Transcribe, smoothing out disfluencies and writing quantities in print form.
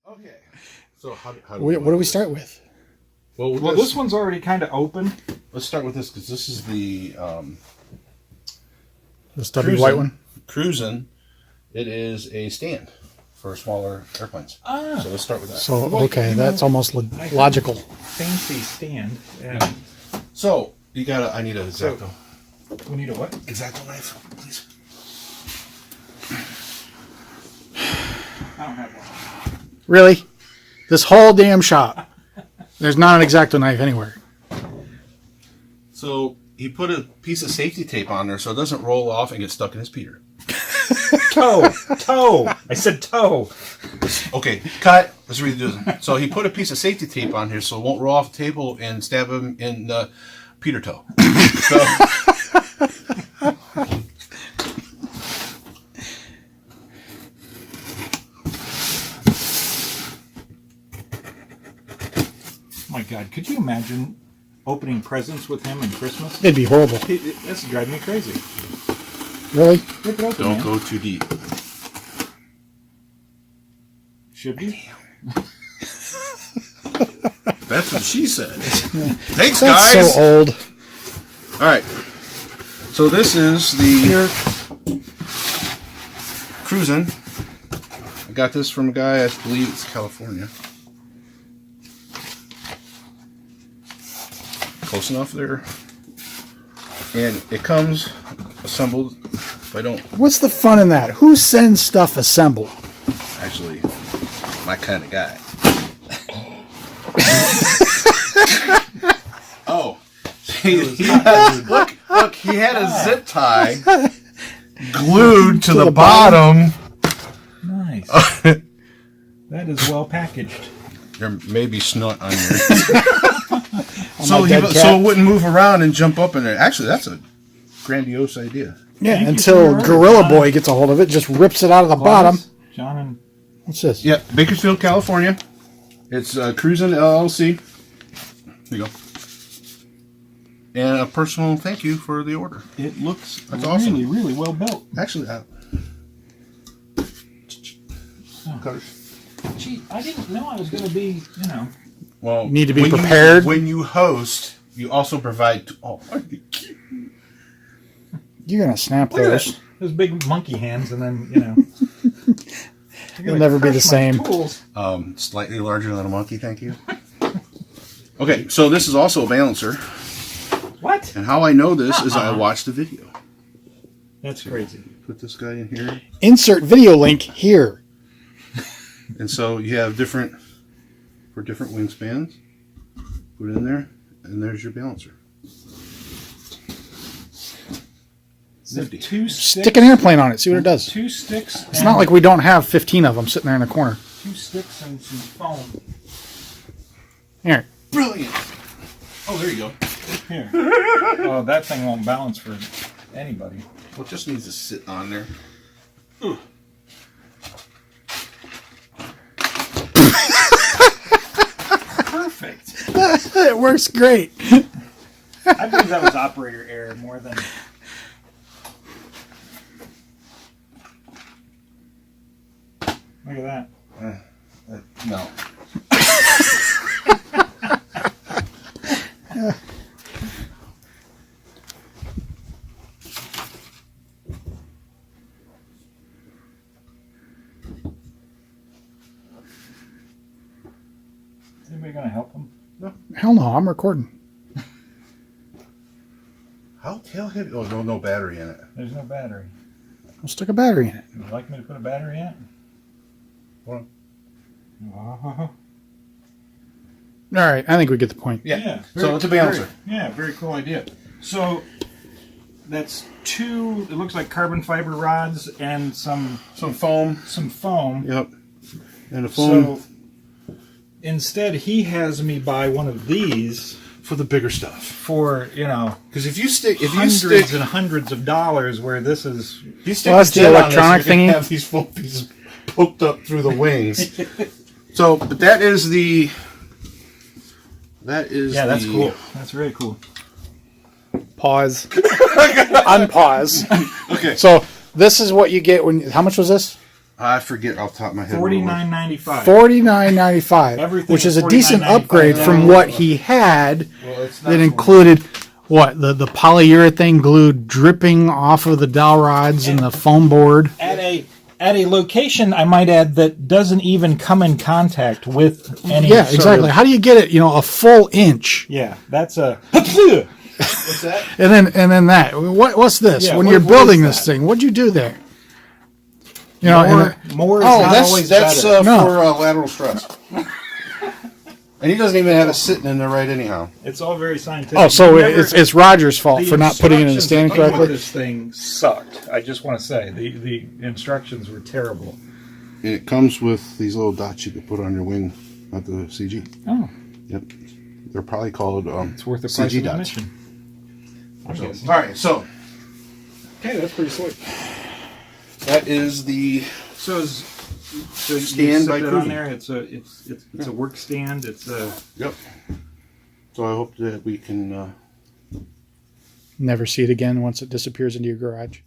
Okay. So how what do we start with? Well, this one's already kind of open. Let's start with this because this is the stubby white one. CrewZinn. It is a stand for smaller airplanes. Ah. So let's start with that. So okay, that's almost logical. Fancy stand. And so you gotta. I need a X-Acto. We need a what? X-Acto knife, please. I don't have one. Really? This whole damn shop. There's not an X-Acto knife anywhere. So he put a piece of safety tape on there so it doesn't roll off and get stuck in his Peter. Toe. I said toe. Okay, cut. Let's redo this. So he put a piece of safety tape on here so it won't roll off the table and stab him in the Peter toe. So. Oh my God, could you imagine opening presents with him in Christmas? It'd be horrible. That's driving me crazy. Really? Rip it open, Don't man. go too deep. Should you? That's what she said. Thanks, That's guys. so old. All right. So this is the CrewZinn. I got this from a guy, I believe it's California. Close enough there. And it comes assembled. If I don't What's the fun in that? Who sends stuff assembled? actually, my kind of guy. Oh, look! He had a zip tie glued to the bottom. Nice. That is well packaged. There may be snot on your. so my dead cat. it wouldn't move around and jump up in there. Actually, that's a grandiose idea. Yeah, Thank you until for your Gorilla order, Boy gets a hold of it, just rips it out of the bottom. John and What's this? Yeah, Bakersfield, California. It's CrewZinn LLC. There you go. And a personal thank you for the order. it looks That's really, awesome. really well built. Actually, cutters. Gee, I didn't know I was going to be, Well, You need to be when prepared. when you host, you also provide. You're gonna snap Look at those. that. Those big monkey hands, and then, It'll never be the same. Slightly larger than a monkey. Thank you. Okay, so this is also a balancer, What? and how I know this is I watched a video. That's crazy. Put this guy in here, Insert video link here. and so you have different wingspans. Put it in there, and there's your balancer. So two sticks. Stick an airplane on it. See what it does. Two sticks. It's not like we don't have 15 of them sitting there in the corner. 2 sticks and some foam. Here. Brilliant. Oh, there you go. Here. Oh, that thing won't balance for anybody. Well, it just needs to sit on there. Perfect. It works great. I believe that was operator error more than. Look at that. No. Is anybody going to help him? Hell no, I'm recording. How tail heavy? Oh, no battery in it. There's no battery. I'll stick a battery in it. Would you like me to put a battery in it? Hold Uh-huh. All right, I think we get the point. Yeah. So it's a balancer. Very cool idea. So that's two. It looks like carbon fiber rods and some foam. foam. Yep. And a foam So instead, he has me buy one of these for the bigger stuff. for Because if you stick hundreds and hundreds of dollars. Where this is, if you stick Well, that's the jet on this, electronic you're gonna thingy. have these foam pieces poked up through the wings. So, but that is the. That is. that's the- cool. That's very cool. Pause. Unpause. Okay. So this is what you get when. How much was this? I forget off the top of my head. $49.95. $49.95, Everything which is is a decent $49.95. upgrade from what he had. Well, it's not That included what the polyurethane glue dripping off of the dowel rods and the foam board. At a location, I might add, that doesn't even come in contact with any. Yeah, sort exactly. of- How do you get it? A full inch, yeah, that's a. What's that? and then that. What's this? Yeah, when what- you're what building is this that? thing, what'd you do there? And More is Oh, not always that's better. No. for lateral stress. And he doesn't even have it sitting in there right anyhow. It's all very scientific. oh, so You never- it's Roger's fault the for not putting it in the instructions stand that came with correctly. This thing sucked. I just want to say the instructions were terrible. And it comes with these little dots you can put on your wing at the CG. Oh, Yep. They're probably called it's worth the price CG of dots. admission. I'm guessing. All right, so Okay, that's pretty sweet. that is the So you Stand set by that CrewZinn. on there. It's a work stand. It's a. yep. So I hope that we can. Never see it again once it disappears into your garage.